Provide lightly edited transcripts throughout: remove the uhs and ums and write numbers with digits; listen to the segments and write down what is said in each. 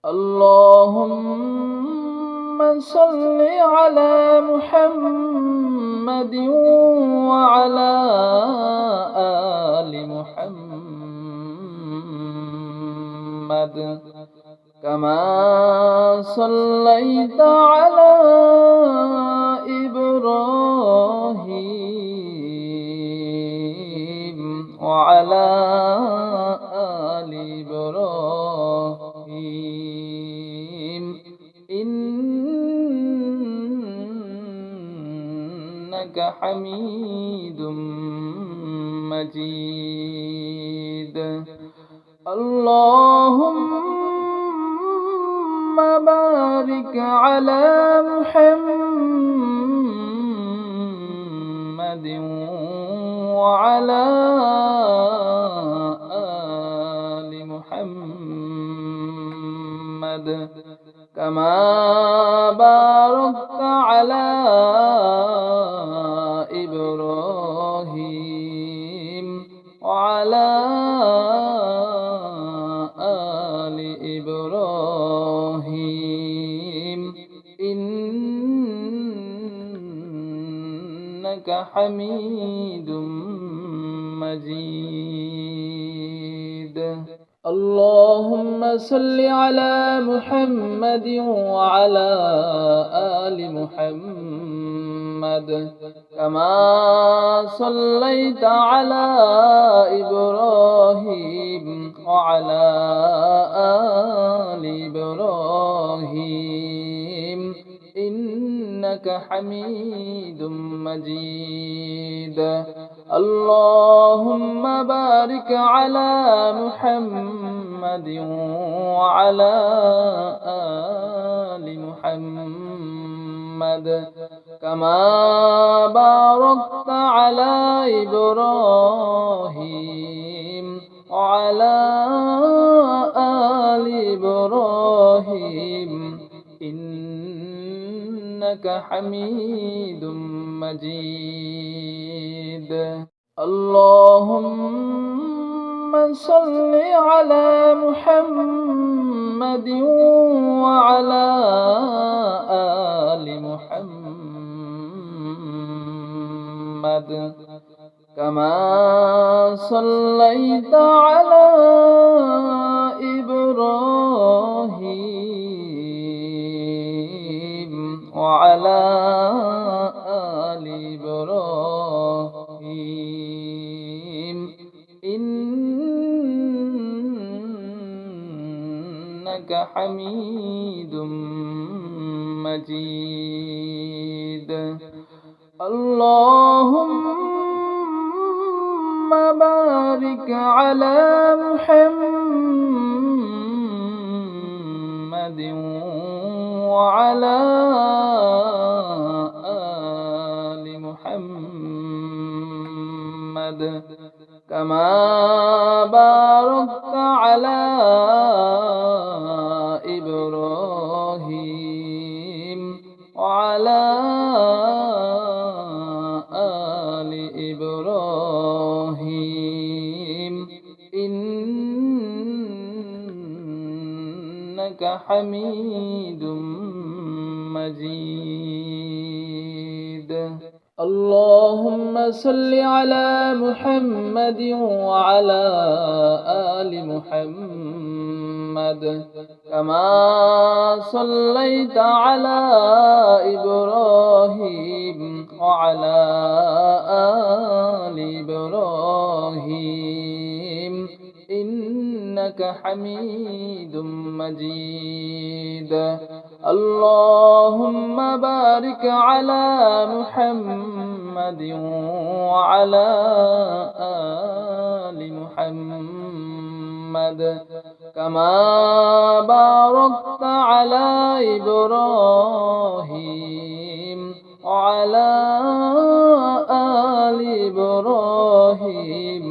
اللهم صل على محمد وعلى آل محمد كما صليت على إبراهيم وعلى آل إبراهيم إنك حميد مجيد. اللهم بارك على محمد وعلى آل محمد كما باركت على إبراهيم وعلى آل إبراهيم إنك حميد مجيد. اللهم صل على محمد وعلى آل محمد كما صليت على إبراهيم وعلى آل إبراهيم إنك حميد مجيد. اللهم بارك على محمد وعلى آل محمد كما باركت على إبراهيم وعلى آل إبراهيم إنك حميد مجيد. اللهم صل على محمد وعلى آل محمد كما صليت على إبراهيم وعلى آل إبراهيم إنك حميد مجيد. اللهم بارك على محمد وعلى آل محمد كما باركت على إبراهيم وعلى آل إبراهيم إنك حميد مجيد. اللهم صل على محمد وعلى آل محمد كما صليت على إبراهيم وعلى آل إبراهيم إنك حميد مجيد. اللهم بارك على محمد وعلى آل محمد كما باركت على إبراهيم وعلى آل إبراهيم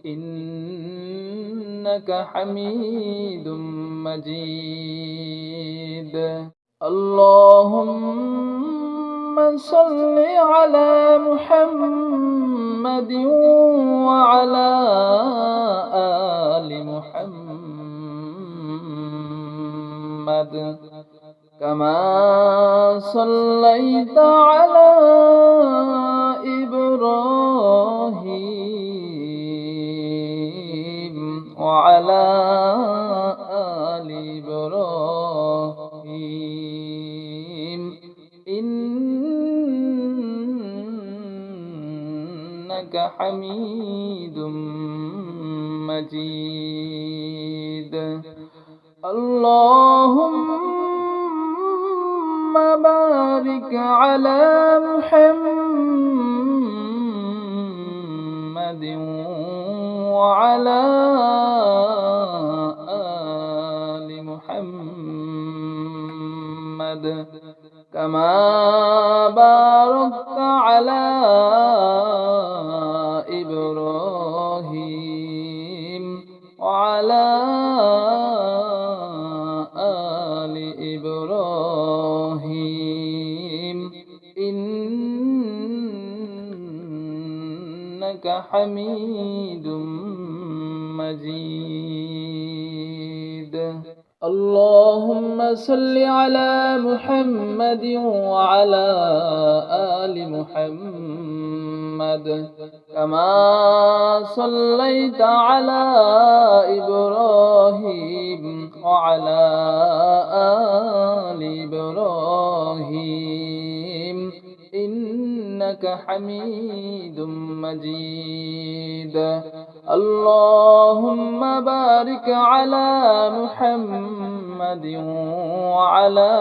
إنك حميد مجيد. اللهم صل على محمد وعلى آل محمد كما صليت على إبراهيم وعلى آل إبراهيم إنك حميد مجيد. اللهم بارك على محمد وعلى آل محمد كما باركت على إبراهيم وعلى آل إبراهيم إنك حميد مجيد. اللهم صل على محمد وعلى آل محمد كما صليت على إبراهيم وعلى آل إبراهيم إنك حميد مجيد. اللهم بارك على محمد وعلى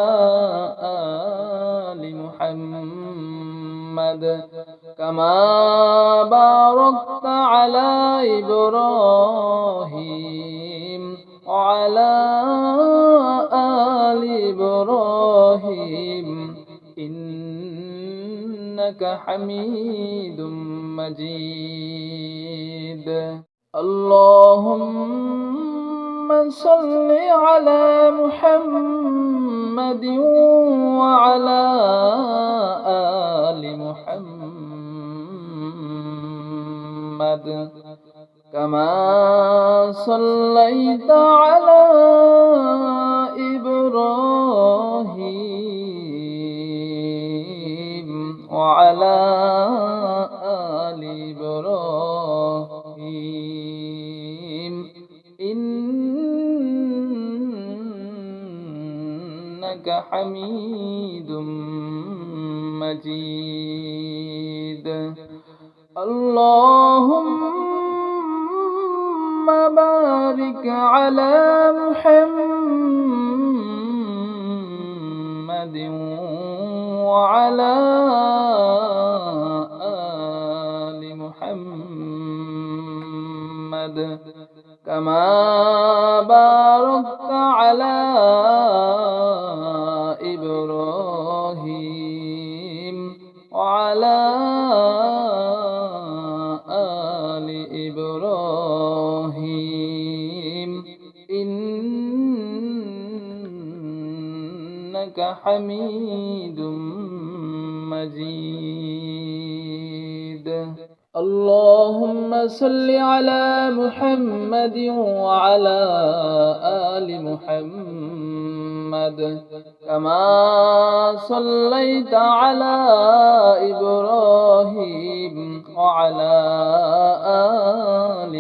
آل محمد كما باركت على إبراهيم وعلى آل إبراهيم إنك حميد مجيد. اللهم صل على محمد وعلى آل محمد كما صليت على إبراهيم وعلى آل إبراهيم إنك حميد مجيد. اللهم بارك على محمد وعلى آل محمد كما باركت على إبراهيم وعلى آل إبراهيم إنك حميد مجيد. اللهم صل على محمد وعلى آل محمد كما صليت على إبراهيم وعلى آل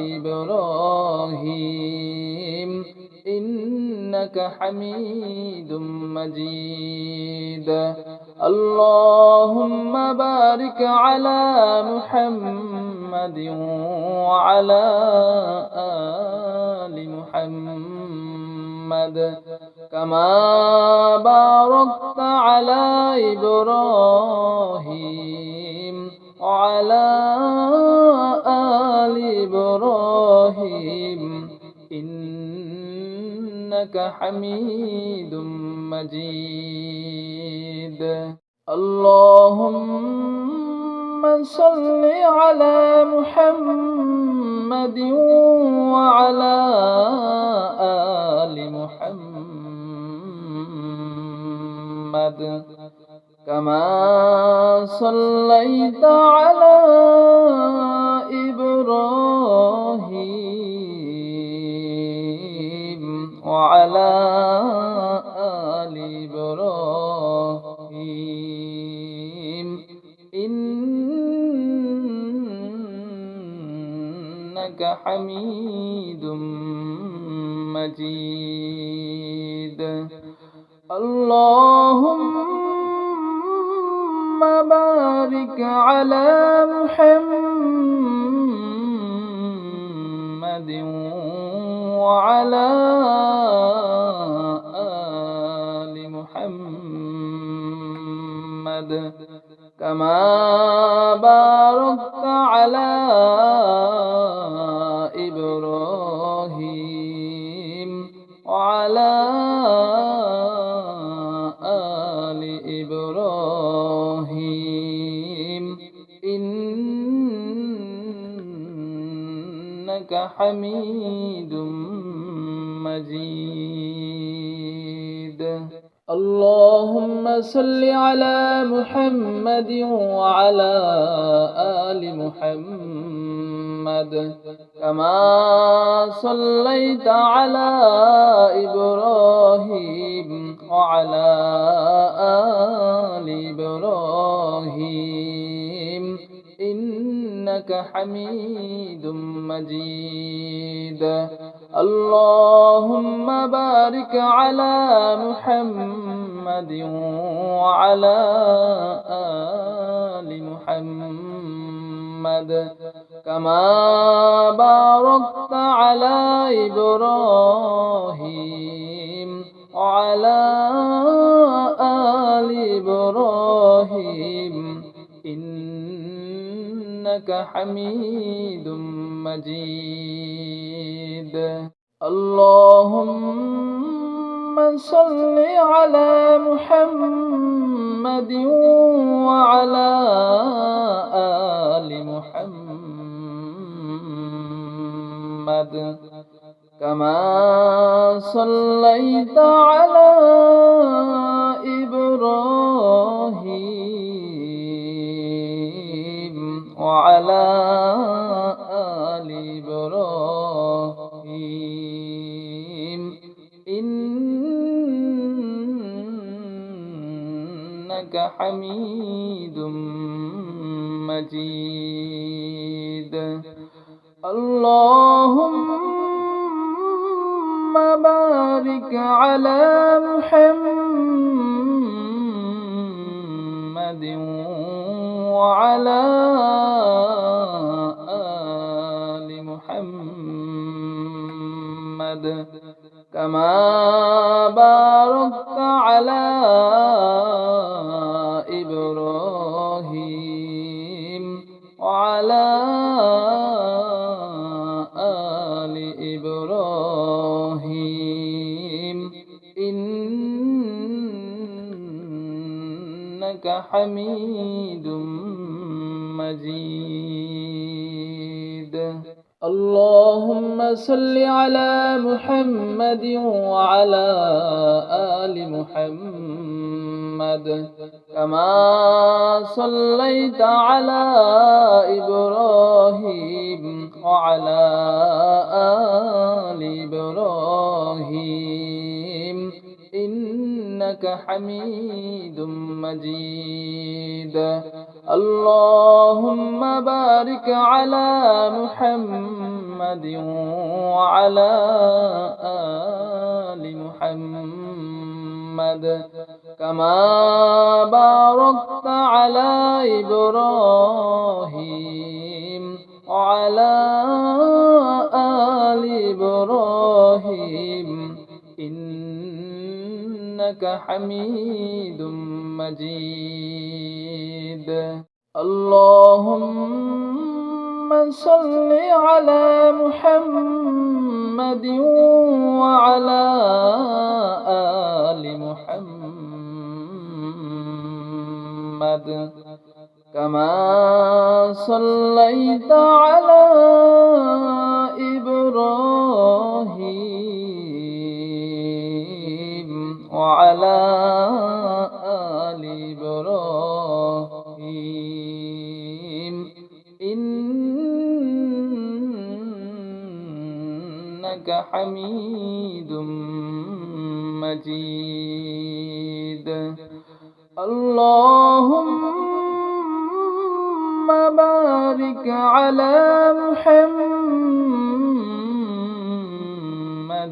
إبراهيم إنك حميد مجيد. اللهم بارك على محمد وعلى آل محمد كما باركت على إبراهيم وعلى آل إبراهيم إنك حميد مجيد. اللهم صل على محمد وعلى آل محمد كما صليت على إبراهيم وعلى إنك حميد مجيد اللهم بارك على محمد وعلى آل محمد كما باركت على إبراهيم وعلى آل إبراهيم إنك حميد مجيد اللهم صل على محمد وعلى آل محمد كما صليت على إبراهيم وعلى آل إبراهيم إنك حميد مجيد اللهم بارك على محمد وعلى آل محمد كما باركت على إبراهيم وعلى آل إبراهيم إنك حميد مجيد اللهم صل على محمد وعلى آل محمد كما صليت على إبراهيم وعلى آل إبراهيم إنك حميد مجيد اللهم بارك على محمد وعلى آل محمد كما باركت على إبراهيم وعلى آل إبراهيم إنك حميد مجيد اللهم صل على محمد وعلى آل محمد كما صليت على إبراهيم وعلى آل إبراهيم إنك حميد مجيد اللهم بارك على محمد وعلى آل محمد كما باركت على إبراهيم وعلى آل إبراهيم إنك حميد مجيد اللهم صل على محمد وعلى آل محمد كما صليت على إبراهيم وعلى آل إبراهيم إنك حميد مجيد اللهم بارك على محمد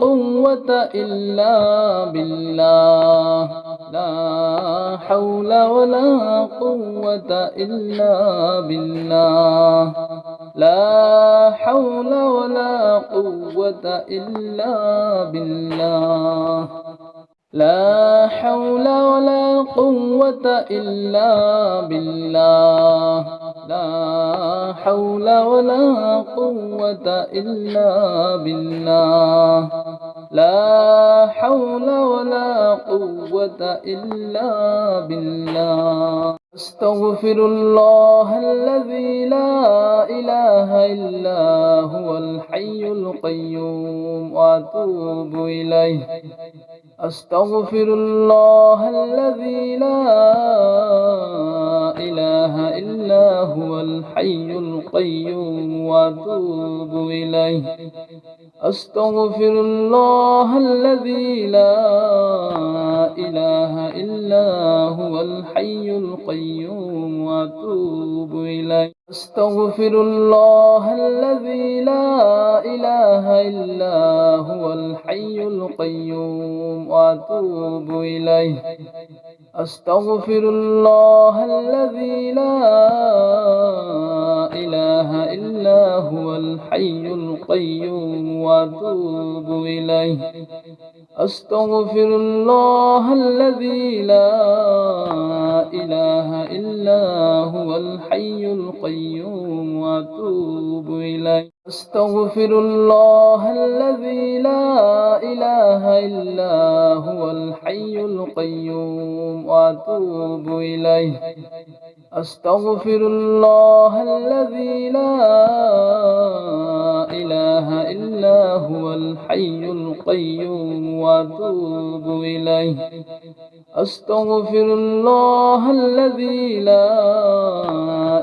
قوة إلا بالله لا حول ولا قوة إلا بالله لا حول ولا قوة إلا بالله لا حول ولا قوة إلا بالله لا حول ولا قوة إلا بالله لا حول ولا قوة إلا بالله أستغفر الله الذي لا إله إلا هو الحي القيوم وأتوب إليه أستغفر الله الذي لا إله إلا هو الحي القيوم وأتوب إليه أستغفر الله الذي لا إله إلا هو الحي القيوم وأتوب إليه أستغفر الله الذي لا إله إلا هو الحي القيوم وأتوب إليه أستغفر الله الذي لا إله إلا هو الحي القيوم وأتوب إليه أستغفر الله الذي لا إله إلا هو الحي القيوم وأتوب إليه أستغفر الله الذي لا إله إلا هو الحي القيوم وأتوب إليه أستغفر الله الذي لا إله إلا هو الحي القيوم وأتوب إليه أستغفر الله الذي لا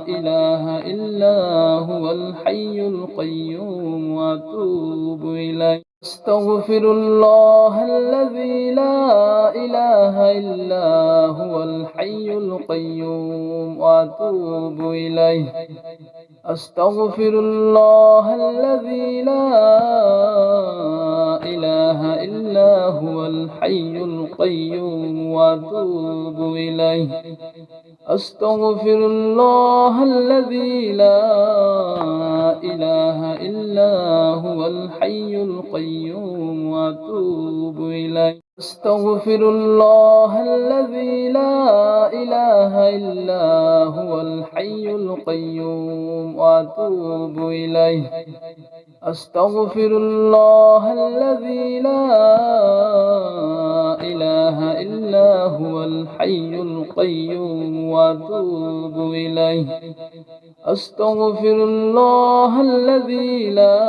إله إلا هو الحي القيوم وأتوب إليه أستغفر الله الذي لا إله إلا هو الحي القيوم وأتوب إليه أستغفر الله الذي لا إله إلا هو الحي القيوم وأتوب إليه أستغفر الله الذي لا إله إلا هو الحي القيوم وأتوب إليه أستغفر الله الذي لا إله إلا هو الحي القيوم وأتوب إليه أستغفر الله الذي لا إله إلا هو الحي القيوم وأتوب إليه أستغفر الله الذي لا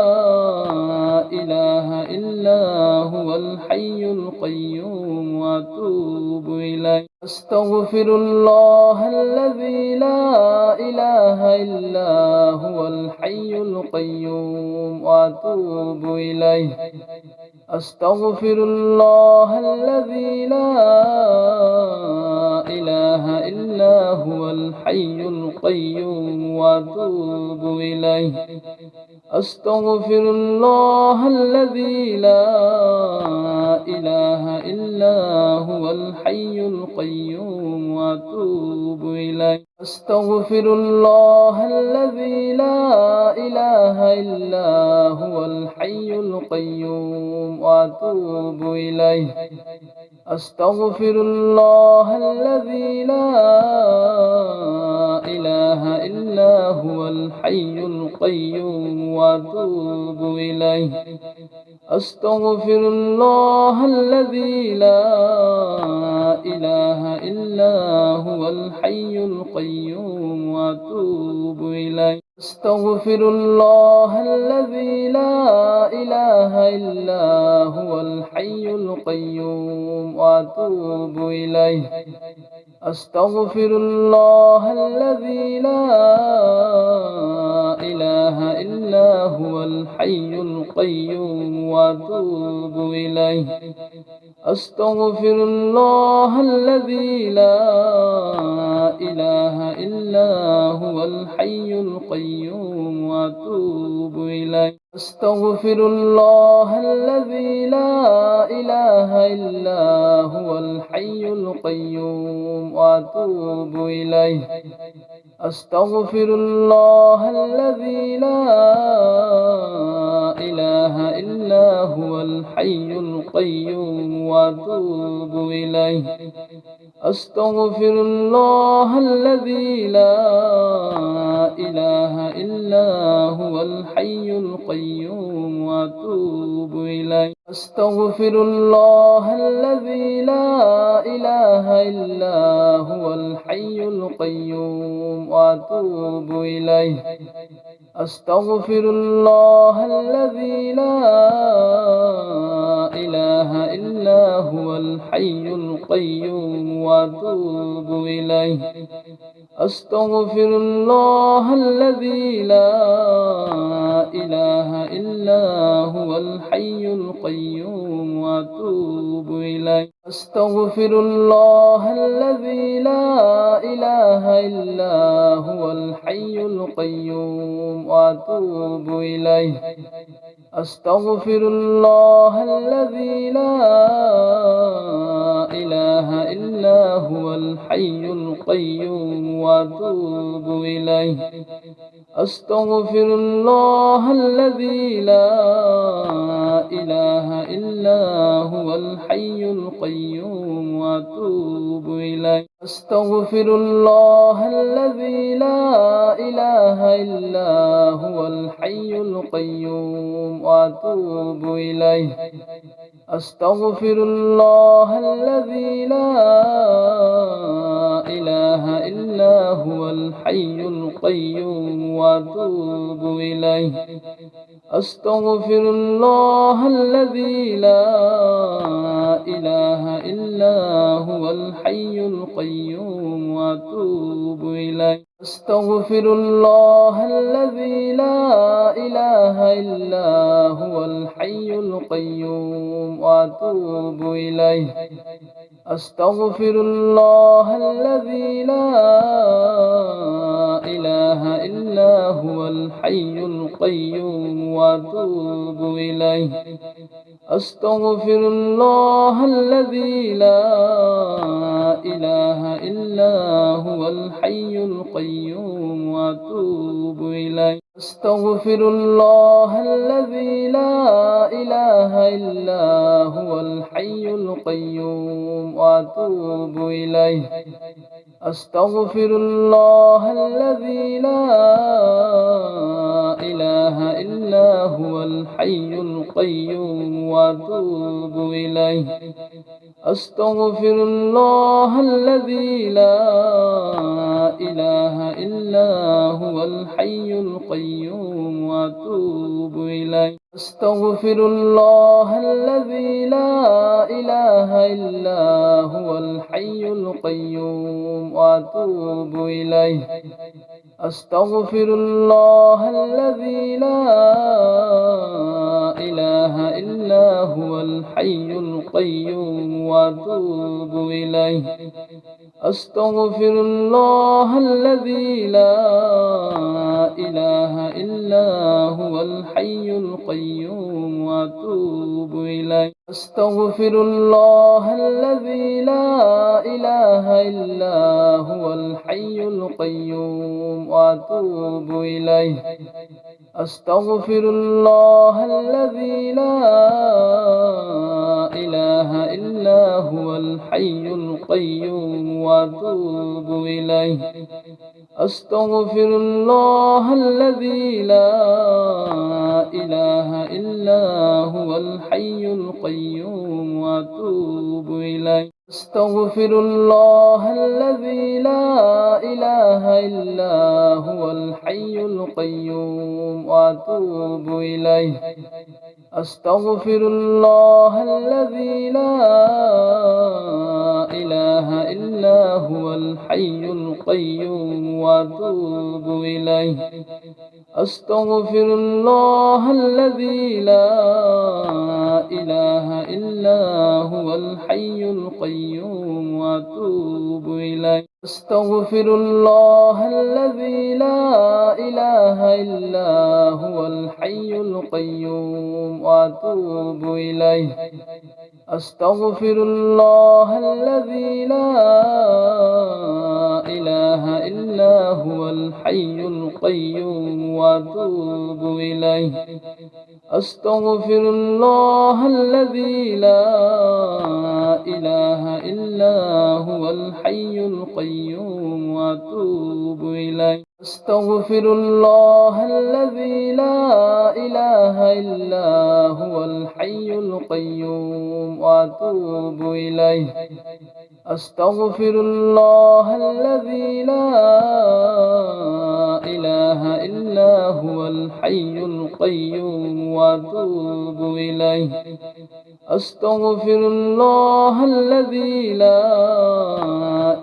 إله إلا هو الحي القيوم وأتوب إليه أستغفر الله الذي لا إله إلا هو الحي القيوم وأتوب إليه أستغفر الله الذي لا إله إلا هو الحي القيوم وأتوب إليه أستغفر الله الذي لا إله إلا هو الحي القيوم وأتوب إليه أستغفر الله الذي لا إله إلا هو الحي القيوم وأتوب إليه أستغفر الله الذي لا إله إلا هو الحي القيوم وأتوب إليه أستغفر الله الذي لا إله إلا هو الحي القيوم وأتوب إليه أستغفر الله الذي لا إله إلا هو الحي القيوم وأتوب إليه أستغفر الله الذي لا إله إلا هو الحي القيوم وأتوب إليه أستغفر الله الذي لا إله إلا هو الحي القيوم وأتوب إليه أستغفر الله الذي لا إله إلا هو الحي القيوم وأتوب إليه. أستغفر الله الذي لا إله إلا هو الحي القيوم وأتوب إليه. أستغفر الله الذي لا إله إلا هو الحي القيوم وأتوب إليه. أستغفر الله الذي لا إله إلا هو الحي القيوم وأتوب إليه. أستغفر الله الذي لا إله إلا هو الحي القيوم وأتوب إليه. أستغفر الله الذي لا إله إلا هو الحي القيوم وأتوب إليه. أستغفر الله الذي لا إله إلا هو الحي القيوم وأتوب إليه. أستغفر الله الذي لا إله إلا هو الحي القيوم وأتوب إليه. أستغفر الله الذي لا إله إلا هو الحي القيوم وأتوب إليه. أستغفر الله الذي لا إله إلا هو الحي القيوم وأتوب إليه. أستغفر الله الذي لا إله إلا هو الحي القيوم وأتوب إليه. أستغفر الله الذي لا إله إلا هو الحي القيوم وأتوب إليه. أستغفر الله الذي لا إله إلا هو الحي القيوم وأتوب إليه. أستغفر الله الذي لا إله إلا هو الحي القيوم وأتوب إليه. أستغفر الله الذي لا إله إلا هو الحي القيوم وأتوب إليه. أستغفر الله الذي لا إله إلا هو الحي القيوم وأتوب إليه. أستغفر الله الذي لا إله إلا هو الحي القيوم وأتوب إليه. أستغفر الله الذي لا إله إلا هو الحي القيوم وأتوب إليه. أستغفر الله الذي لا إله إلا هو الحي القيوم وأتوب إليه. أستغفر الله الذي لا إله إلا هو الحي القيوم وأتوب إليه. أستغفر الله الذي لا إله إلا هو الحي القيوم وأتوب إليه. أستغفر الله الذي لا إله إلا هو الحي القيوم وأتوب إليه. أستغفر الله الذي لا إله إلا هو الحي القيوم وأتوب إليه. أستغفر الله الذي لا إله إلا هو الحي القيوم وأتوب إليه. أستغفر الله الذي لا إله إلا هو الحي القيوم وأتوب إليه. أستغفر الله الذي لا إله إلا هو الحي القيوم وأتوب إليه. أستغفر الله الذي لا إله إلا هو الحي القيوم وأتوب إليه. أستغفر الله الذي لا إله إلا هو الحي القيوم وأتوب إليه. أستغفر الله الذي لا إله إلا هو الحي القيوم وأتوب إليه. أستغفر الله الذي لا إله إلا هو الحي القيوم وأتوب إليه. أستغفر الله الذي لا إله إلا هو الحي القيوم وأتوب إليه. أستغفر الله الذي لا إله إلا هو الحي القيوم وأتوب إليه. أستغفر الله الذي لا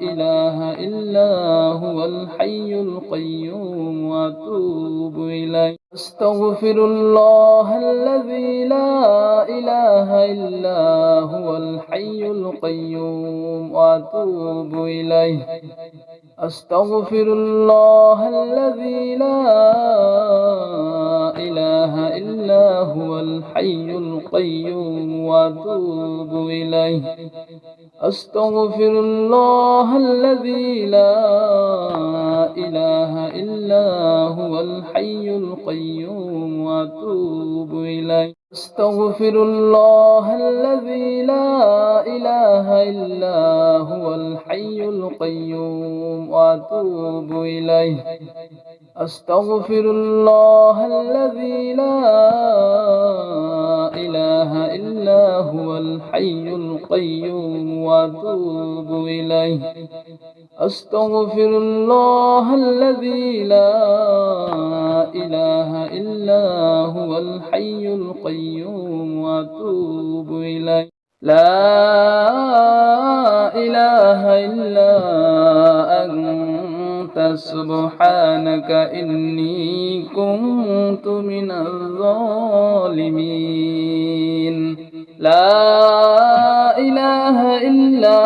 إله إلا هو الحي القيوم وأتوب إليه. أستغفر الله الذي لا إله إلا هو الحي القيوم وأتوب إليه. أستغفر الله الذي لا إله إلا هو الحي القيوم وأتوب إليه. أستغفر الله الذي لا إله إلا هو الحي القيوم وأتوب إليه. أستغفر الله الذي لا إله إلا هو الحي القيوم وأتوب إليه. أستغفر الله الذي لا إله إلا هو الحي القيوم وأتوب إليه. أستغفر الله الذي لا إله إلا هو الحي القيوم وأتوب إليه. لا إله إلا أنت سبحانك إني كنت من الظالمين. لا إله إلا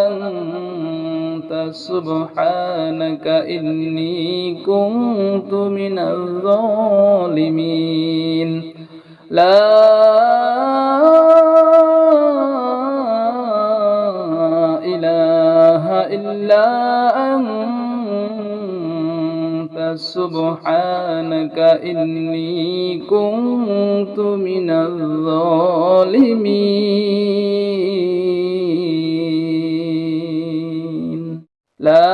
أنت سبحانك إني كنت من الظالمين. لا إله إلا أنت سبحانك إني كنت من الظالمين. لا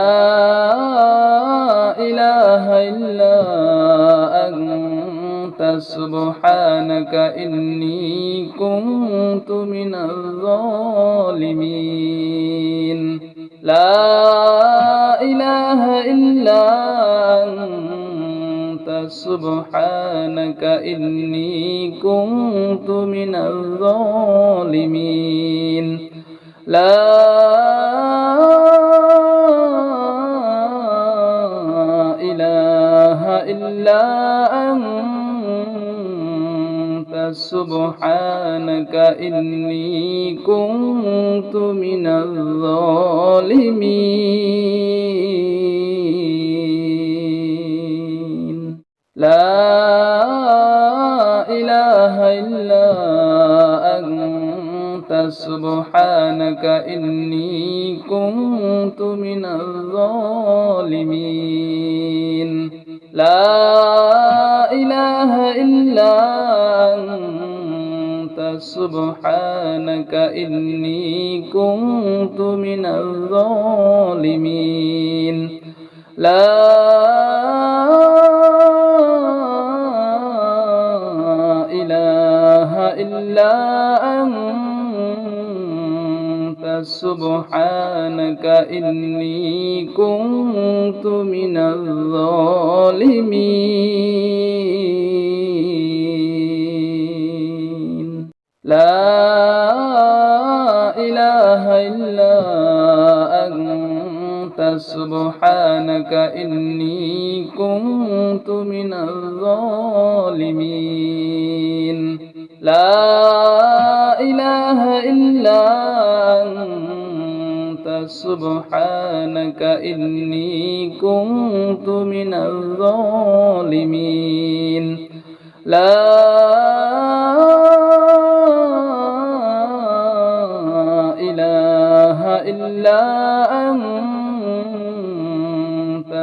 إله إلا أنت سبحانك إني كنت من الظالمين. لا إله إلا أنت سبحانك إني كنت من الظالمين. لا إله إلا أنت سبحانك إني كنت من الظالمين. لا إله إلا أنت سبحانك إني كنت من الظالمين. لا إله إلا أنت سبحانك إني كنت من الظالمين. لا إله إلا أنت سبحانك إني كنت من الظالمين. لا إله إلا أنت سبحانك إني كنت من الظالمين. لا إله إلا أنت سبحانك إني كنت من الظالمين لا إله إلا أنت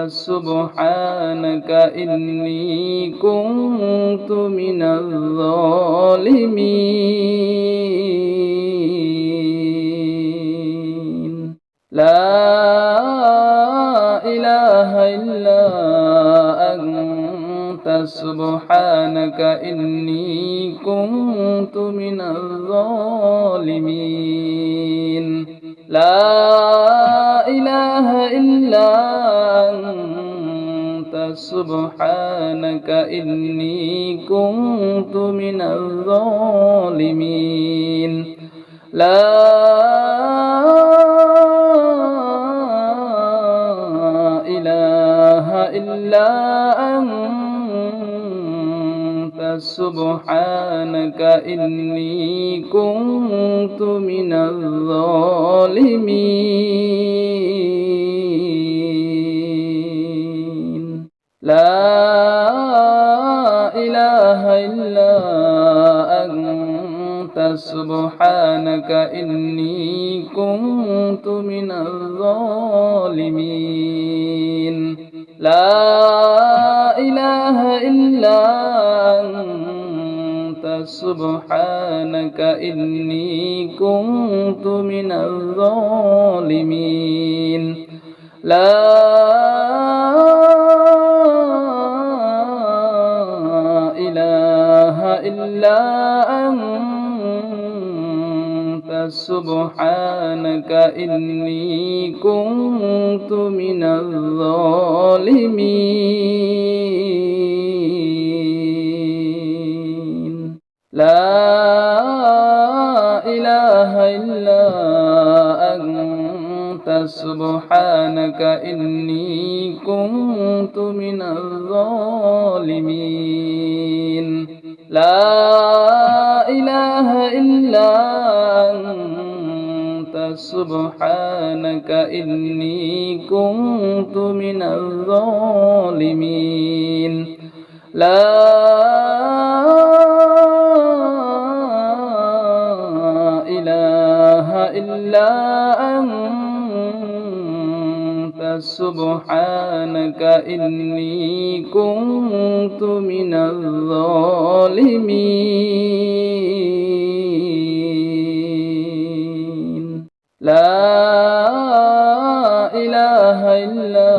سبحانك إني كنت من الظالمين لا إله إلا أنت سبحانك إني كنت من الظالمين لا إله إلا أنت سبحانك إني كنت من الظالمين لا إله إلا أنت سبحانك إني كنت من الظالمين لا إله إلا أنت سبحانك إني كنت من الظالمين لا إله إلا أنت سبحانك إني كنت من الظالمين لا إله إلا أنت سبحانك إني كنت من الظالمين لا إله إلا أنت سبحانك إني كنت من الظالمين لا إله إلا أنت سبحانك إني كنت من الظالمين لا إله إلا أنت سبحانك إني كنت من الظالمين لا إله إلا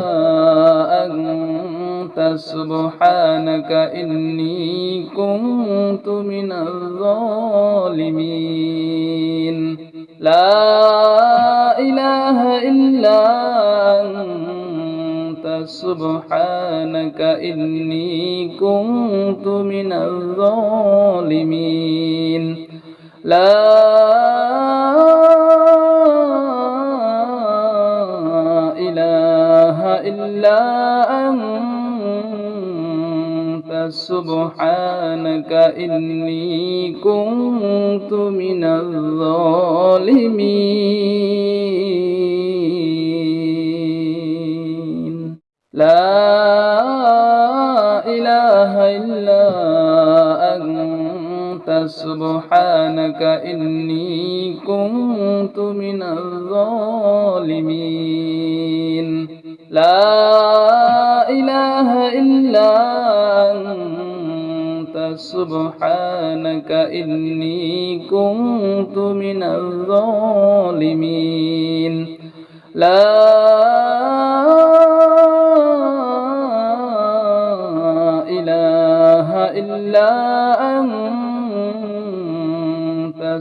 أنت سبحانك إني كنت من الظالمين لا إله إلا أنت سبحانك إني كنت من الظالمين لا إله إلا أنت سبحانك إني كنت من الظالمين لا إله إلا أنت سبحانك إني كنت من الظالمين لا إله إلا أنت سبحانك إني كنت من الظالمين لا إله إلا أنت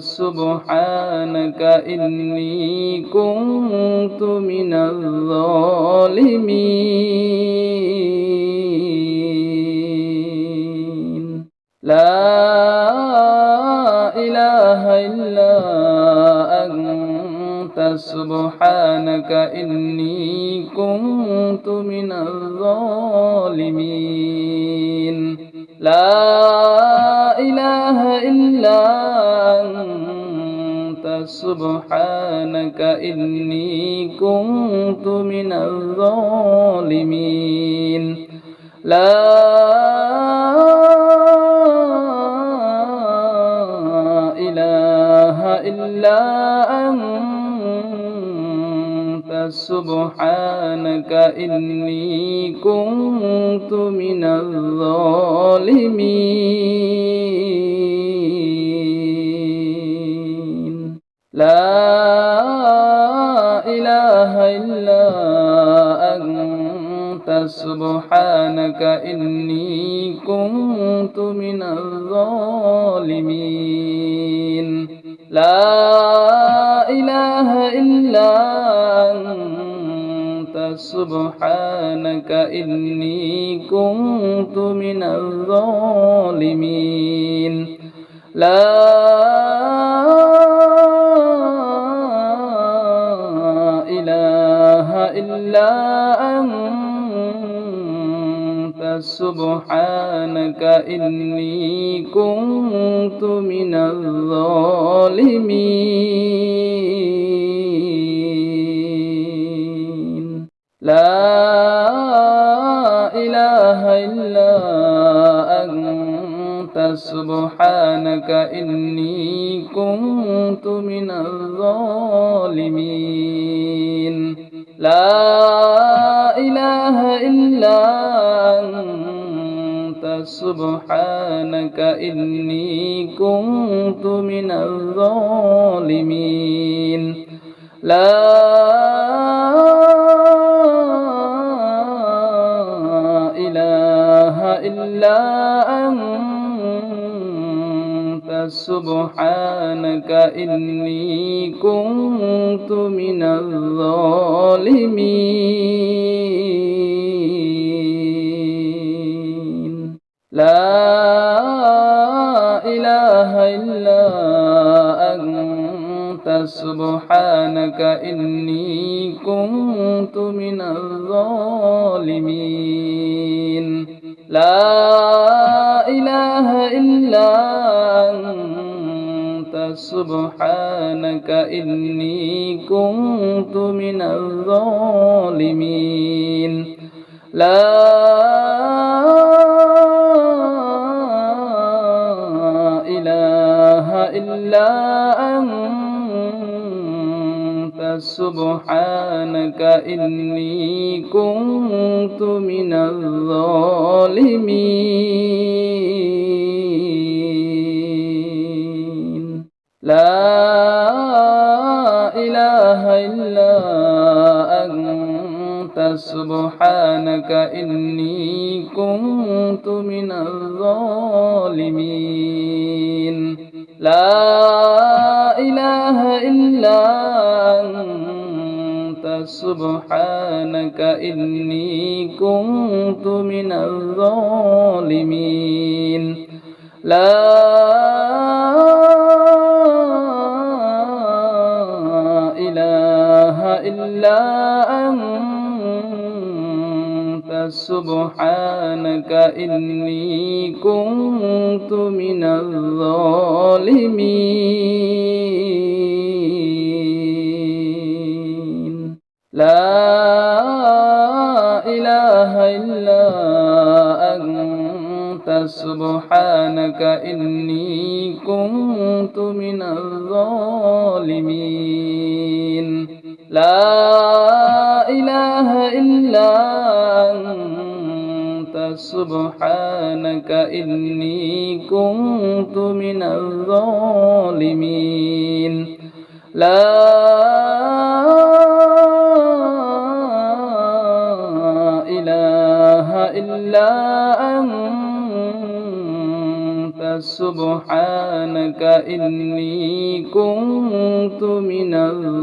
سبحانك إني كنت من الظالمين لا إله إلا أنت سبحانك إني كنت من الظالمين لا إله إلا أنت سبحانك إني كنت من الظالمين لا إله إلا أنت سبحانك إني كنت من الظالمين لا إله إلا أنت سبحانك إني كنت من الظالمين لا إله إلا أنت سبحانك إني كنت من الظالمين لا إله إلا أنت سبحانك إني كنت من الظالمين لا إله إلا أنت سبحانك إني كنت من الظالمين لا إله إلا أنت سبحانك إني كنت من الظالمين لا إله إلا أنت سبحانك إني كنت من الظالمين لا إله إلا أنت سبحانك إني كنت من الظالمين لا إله إلا أنت سبحانك إني كنت من الظالمين لا إله إلا أنت سبحانك إني كنت من الظالمين لا إله إلا أنت سبحانك إني كنت من الظالمين لا إله إلا أنت سبحانك إني كنت من الظالمين لا إله إلا أنت سبحانك إني كنت من الظالمين لا إله إلا أنت سبحانك إني كنت من الظالمين لا إله إلا أنت سبحانك إني كنت من الظالمين لا إله إلا أنت سبحانك إني كنت من الظالمين